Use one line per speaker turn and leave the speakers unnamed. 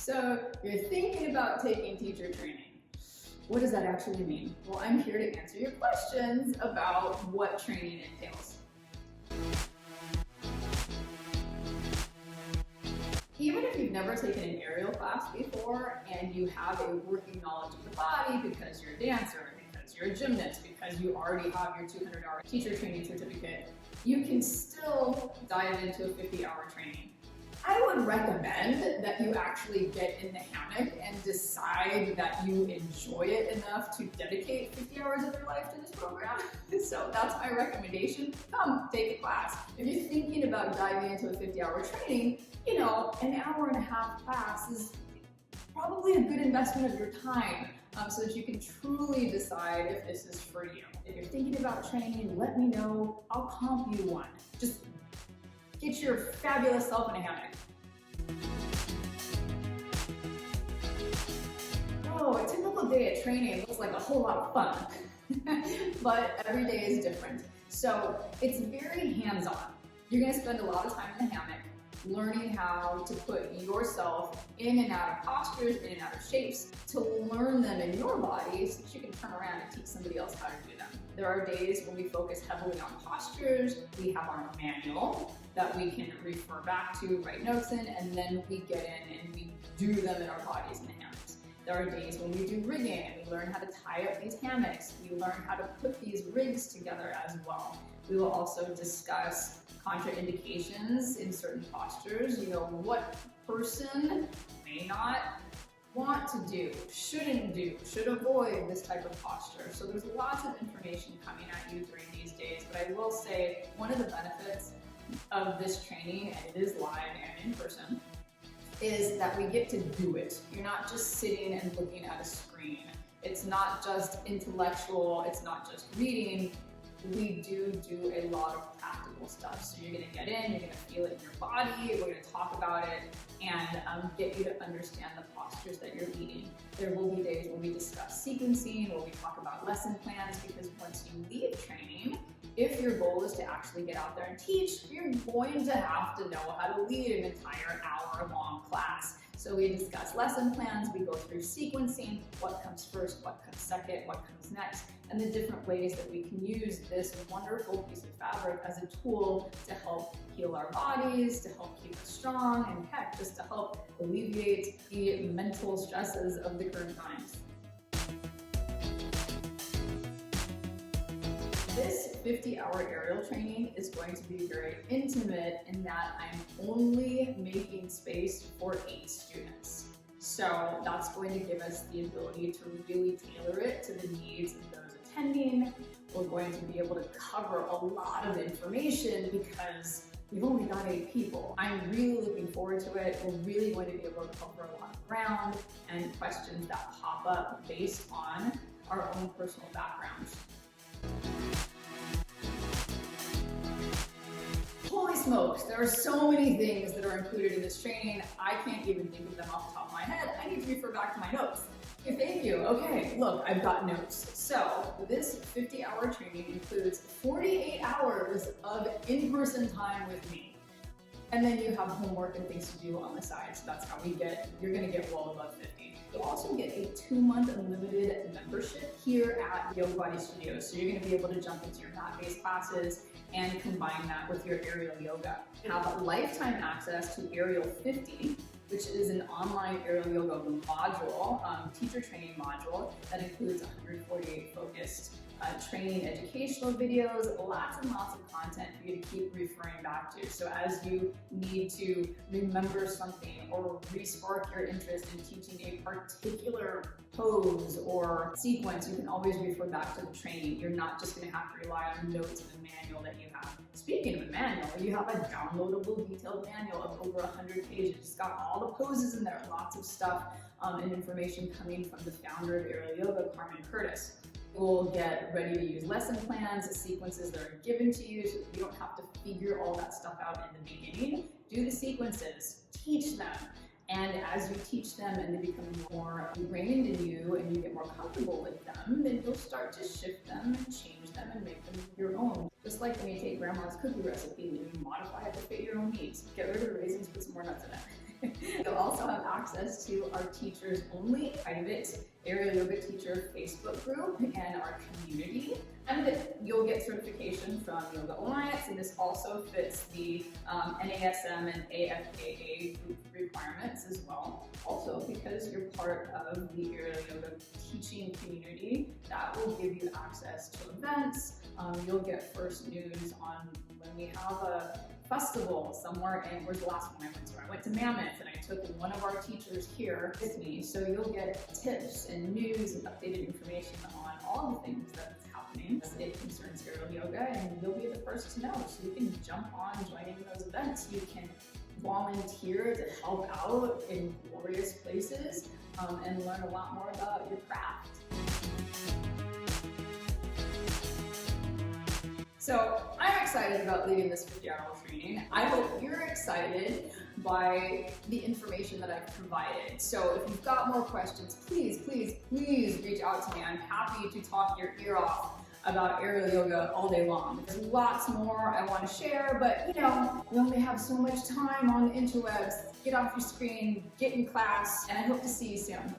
So you're thinking about taking teacher training. What does that actually mean? Well, I'm here to answer your questions about what training entails. Even if you've never taken an aerial class before and you have a working knowledge of the body because you're a dancer, because you're a gymnast, because you already have your 200-hour teacher training certificate, you can still dive into a 50-hour training. I would recommend that you actually get in the hammock and decide that you enjoy it enough to dedicate 50 hours of your life to this program. So that's my recommendation. Come, take a class. If you're thinking about diving into a 50-hour training, you know, an hour and a half class is probably a good investment of your time so that you can truly decide if this is for you. If you're thinking about training, let me know. I'll comp you one. Just get your fabulous self in a hammock. Oh, a typical day at training looks like a whole lot of fun, but every day is different. So it's very hands-on. You're gonna spend a lot of time in the hammock learning how to put yourself in and out of postures, in and out of shapes, to learn them in your body so that you can turn around and teach somebody else how to do them. There are days when we focus heavily on postures. We have our manual that we can refer back to, write notes in, and then we get in and we do them in our bodies in the hammocks. There are days when we do rigging and we learn how to tie up these hammocks. We learn how to put these rigs together as well. We will also discuss contraindications in certain postures, you know, what person may not want to do, shouldn't do, should avoid this type of posture. So there's lots of information coming at you during these days, but I will say one of the benefits of this training, and it is live and in person, is that we get to do it. You're not just sitting and looking at a screen. It's not just intellectual, it's not just reading. We do a lot of practical stuff. So you're gonna get in, you're gonna feel it in your body, we're gonna talk about it, and get you to understand the postures that you're leading. There will be days when we discuss sequencing, where we talk about lesson plans, because once you leave training, if your goal is to actually get out there and teach, you're going to have to know how to lead an entire hour-long class. So we discuss lesson plans, we go through sequencing, what comes first, what comes second, what comes next, and the different ways that we can use this wonderful piece of fabric as a tool to help heal our bodies, to help keep us strong, and heck, just to help alleviate the mental stresses of the current times. This 50-hour aerial training is going to be very intimate in that I'm only making space for 8 students. So that's going to give us the ability to really tailor it to the needs of those attending. We're going to be able to cover a lot of information because we've only got 8 people. I'm really looking forward to it. We're really going to be able to cover a lot of ground and questions that pop up based on our own personal backgrounds. Holy smokes, there are so many things that are included in this training. I can't even think of them off the top of my head. I need to refer back to my notes. Okay, thank you. Okay, look, I've got notes. So this 50-hour training includes 48 hours of in-person time with me. And then you have homework and things to do on the side. So that's how you're gonna get well above 50. You'll also get a 2-month unlimited membership here at Yoga Body Studios. So you're gonna be able to jump into your mat-based classes and combine that with your aerial yoga. You have lifetime access to AIReal 50, which is an online aerial yoga module, teacher training module that includes 148 focused training educational videos, lots and lots of content for you to keep referring back to. So as you need to remember something or re-spark your interest in teaching a particular pose or sequence, you can always refer back to the training. You're not just going to have to rely on notes in the manual that you have. Speaking of a manual, you have a downloadable detailed manual of over 100 pages. It's got all the poses in there, lots of stuff and information coming from the founder of AIReal Yoga, Carmen Curtis. You'll get ready to use lesson plans, the sequences that are given to you so that you don't have to figure all that stuff out in the beginning. Do the sequences, teach them. And as you teach them and they become more ingrained in you and you get more comfortable with them, then you'll start to shift them and change them and make them your own. Just like when you take grandma's cookie recipe and you modify it to fit your own needs. Get rid of the raisins, put some more nuts in it. You'll also have access to our teachers only private AIReal Yoga Teacher Facebook group and our community. And you'll get certification from Yoga Alliance, and this also fits the NASM and AFAA group requirements as well. Also, because you're part of the AIReal Yoga teaching community, that will give you access to events. You'll get first news on when we have a festival somewhere in, where's the last one I went to? I went to Mammoth and I took one of our teachers here with me. So you'll get tips and news and updated information on all the things that's happening as it concerns AIReal Yoga, and you'll be the first to know. So you can jump on joining those events. You can volunteer to help out in glorious places and learn a lot more about your craft. So I'm excited about leading this 50-hour training. I hope you're excited by the information that I've provided. So if you've got more questions, please, please, please reach out to me. I'm happy to talk your ear off about AIReal Yoga all day long. There's lots more I want to share, but you know, we only have so much time on the interwebs. Get off your screen, get in class, and I hope to see you soon.